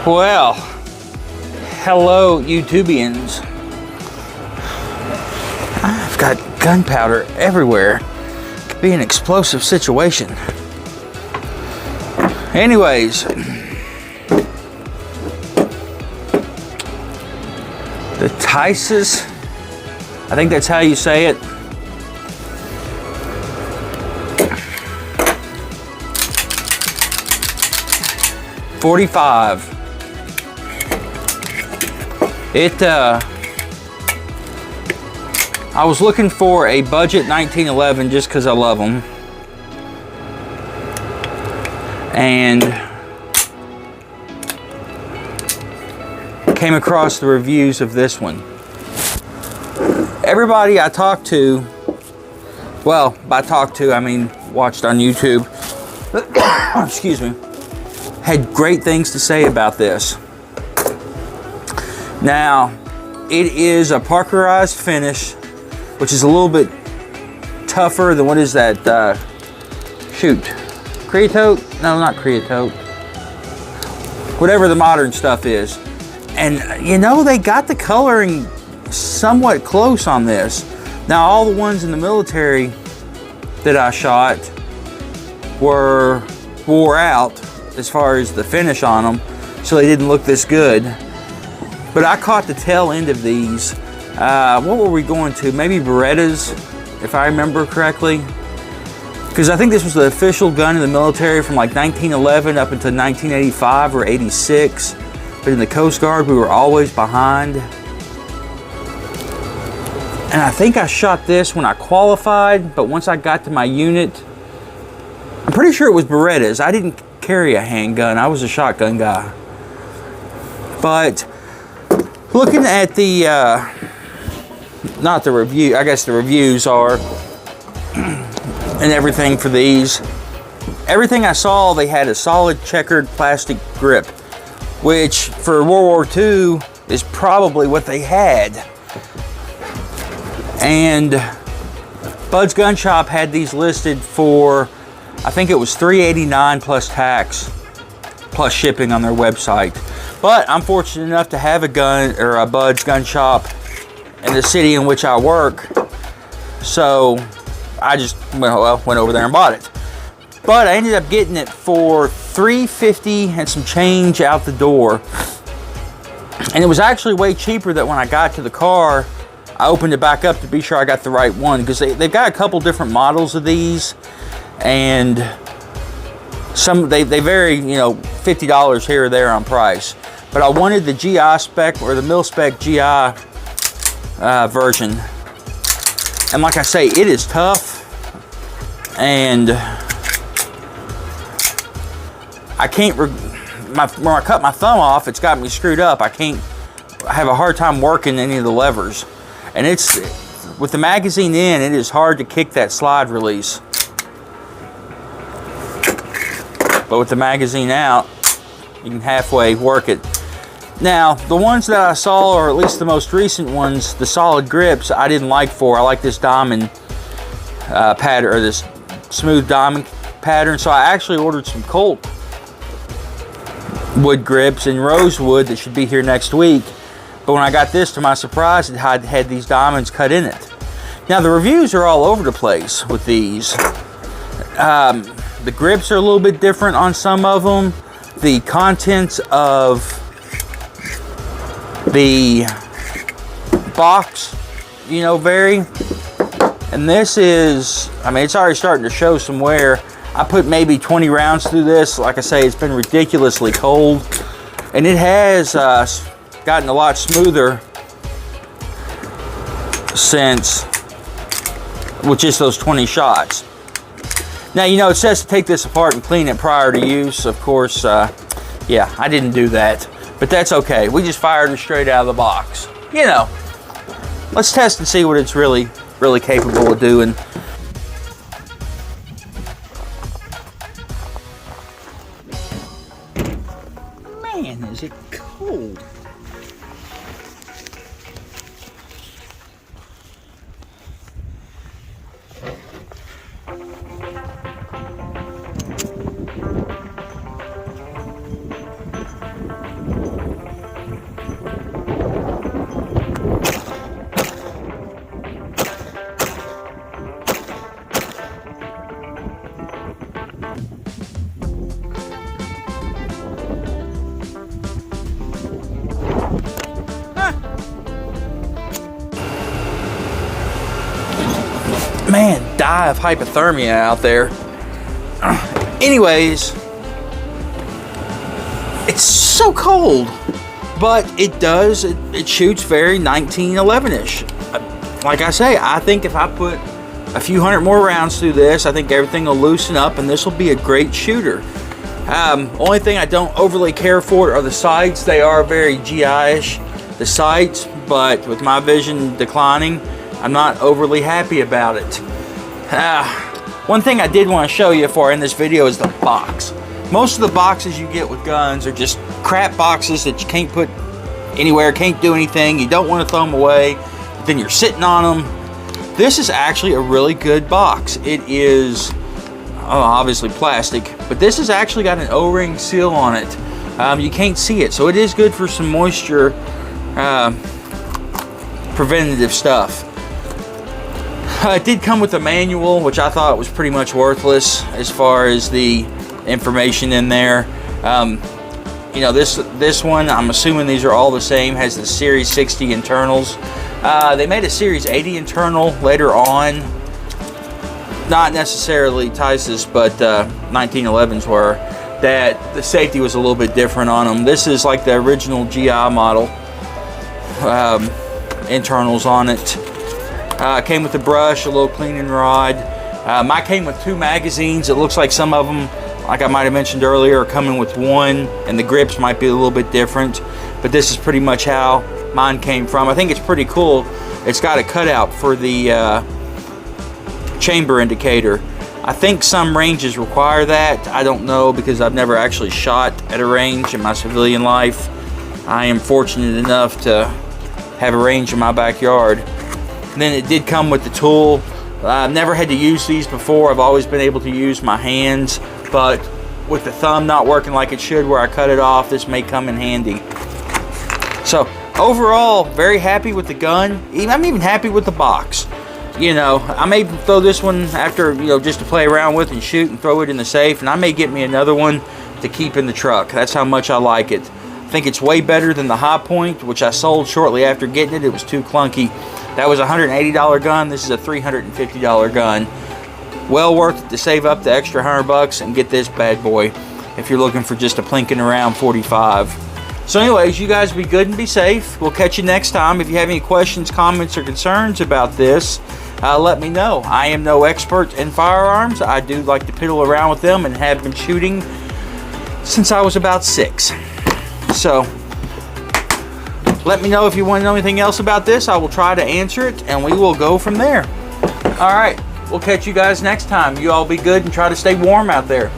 Well, hello YouTubians. I've got gunpowder everywhere. Could be an explosive situation. Anyways, the Tisas, I think that's how you say it. $45. I was looking for a budget 1911 just because I love them. And came across the reviews of this one. Everybody I talked to, well, by talked to, I mean watched on YouTube, excuse me, had great things to say about this. Now, it is a parkerized finish, which is a little bit tougher than, what is that, Creosote? No, not Creosote. Whatever the modern stuff is. And you know, they got the coloring somewhat close on this. Now, all the ones in the military that I shot wore out as far as the finish on them, so they didn't look this good. But I caught the tail end of these. What were we going to? Maybe Berettas, if I remember correctly. Because I think this was the official gun in the military from like 1911 up until 1985 or 86. But in the Coast Guard, we were always behind. And I think I shot this when I qualified, but once I got to my unit, I'm pretty sure it was Berettas. I didn't carry a handgun. I was a shotgun guy. But looking at the, not the review, I guess the reviews are, and everything for these, everything I saw, they had a solid checkered plastic grip, which for World War II is probably what they had. And Bud's Gun Shop had these listed for, I think it was $389 plus tax, plus shipping on their website. But I'm fortunate enough to have a gun, or a Bud's Gun Shop in the city in which I work. So I just went over there and bought it. But I ended up getting it for $350 and some change out the door. And it was actually way cheaper that when I got to the car, I opened it back up to be sure I got the right one, because they've got a couple different models of these, and some they vary, you know, $50 here or there on price. But I wanted the GI spec, or the mil spec GI version. And like I say, it is tough, and I can't, when I cut my thumb off, it's got me screwed up. I have a hard time working any of the levers. And it's, with the magazine in, it is hard to kick that slide release. But with the magazine out, you can halfway work it. Now, the ones that I saw, or at least the most recent ones, the solid grips, I didn't like for. I like this diamond pattern, or this smooth diamond pattern. So I actually ordered some Colt wood grips in rosewood that should be here next week. But when I got this, to my surprise, it had these diamonds cut in it. Now, the reviews are all over the place with these. The grips are a little bit different on some of them. The contents of the box, you know, vary. And this is, I mean, it's already starting to show some wear. I put maybe 20 rounds through this. Like I say, it's been ridiculously cold. And it has gotten a lot smoother since, with just those 20 shots. Now, you know, it says to take this apart and clean it prior to use. Of course, yeah, I didn't do that, but that's okay. We just fired it straight out of the box. You know, let's test and see what it's really capable of doing. Man, is it cold. man, die of hypothermia out there. Anyways, it's so cold, but it shoots very 1911-ish. Like I say, I think if I put a few hundred more rounds through this, I think everything will loosen up and this will be a great shooter. Only thing I don't overly care for are the sights. They are very GI-ish, the sights, but with my vision declining, I'm not overly happy about it. One thing I did want to show you before I end this video is the box. Most of the boxes you get with guns are just crap boxes that you can't put anywhere, can't do anything, you don't want to throw them away, then you're sitting on them. This is actually a really good box. It is obviously plastic, but this has actually got an O-ring seal on it. You can't see it, so it is good for some moisture preventative stuff. It did come with a manual, which I thought was pretty much worthless as far as the information in there. You know, this one, I'm assuming these are all the same, has the Series 60 internals. They made a Series 80 internal later on. Not necessarily Tisas, but 1911s were. That the safety was a little bit different on them. This is like the original GI model. Internals on it. Came with a brush, a little cleaning rod. Mine came with 2 magazines. It looks like some of them, like I might have mentioned earlier, are coming with 1, and the grips might be a little bit different. But this is pretty much how mine came from. I think it's pretty cool. It's got a cutout for the chamber indicator. I think some ranges require that. I don't know, because I've never actually shot at a range in my civilian life. I am fortunate enough to have a range in my backyard. And then it did come with the tool. I've never had to use these before. I've always been able to use my hands, but with the thumb not working like it should where I cut it off, this may come in handy. So overall, very happy with the gun. I'm even happy with the box. You know, I may throw this one after, you know, just to play around with and shoot and throw it in the safe, and I may get me another one to keep in the truck. That's how much I like it. I think it's way better than the High Point, which I sold shortly after getting it. It was too clunky. That was a $180 gun. This is a $350 gun. Well worth it to save up the extra $100 and get this bad boy if you're looking for just a plinking around 45. So anyways, you guys be good and be safe. We'll catch you next time. If you have any questions, comments, or concerns about this, let me know. I am no expert in firearms. I do like to piddle around with them and have been shooting since I was about 6. So let me know if you want to know anything else about this. I will try to answer it, and we will go from there. All right, we'll catch you guys next time. You all be good and try to stay warm out there.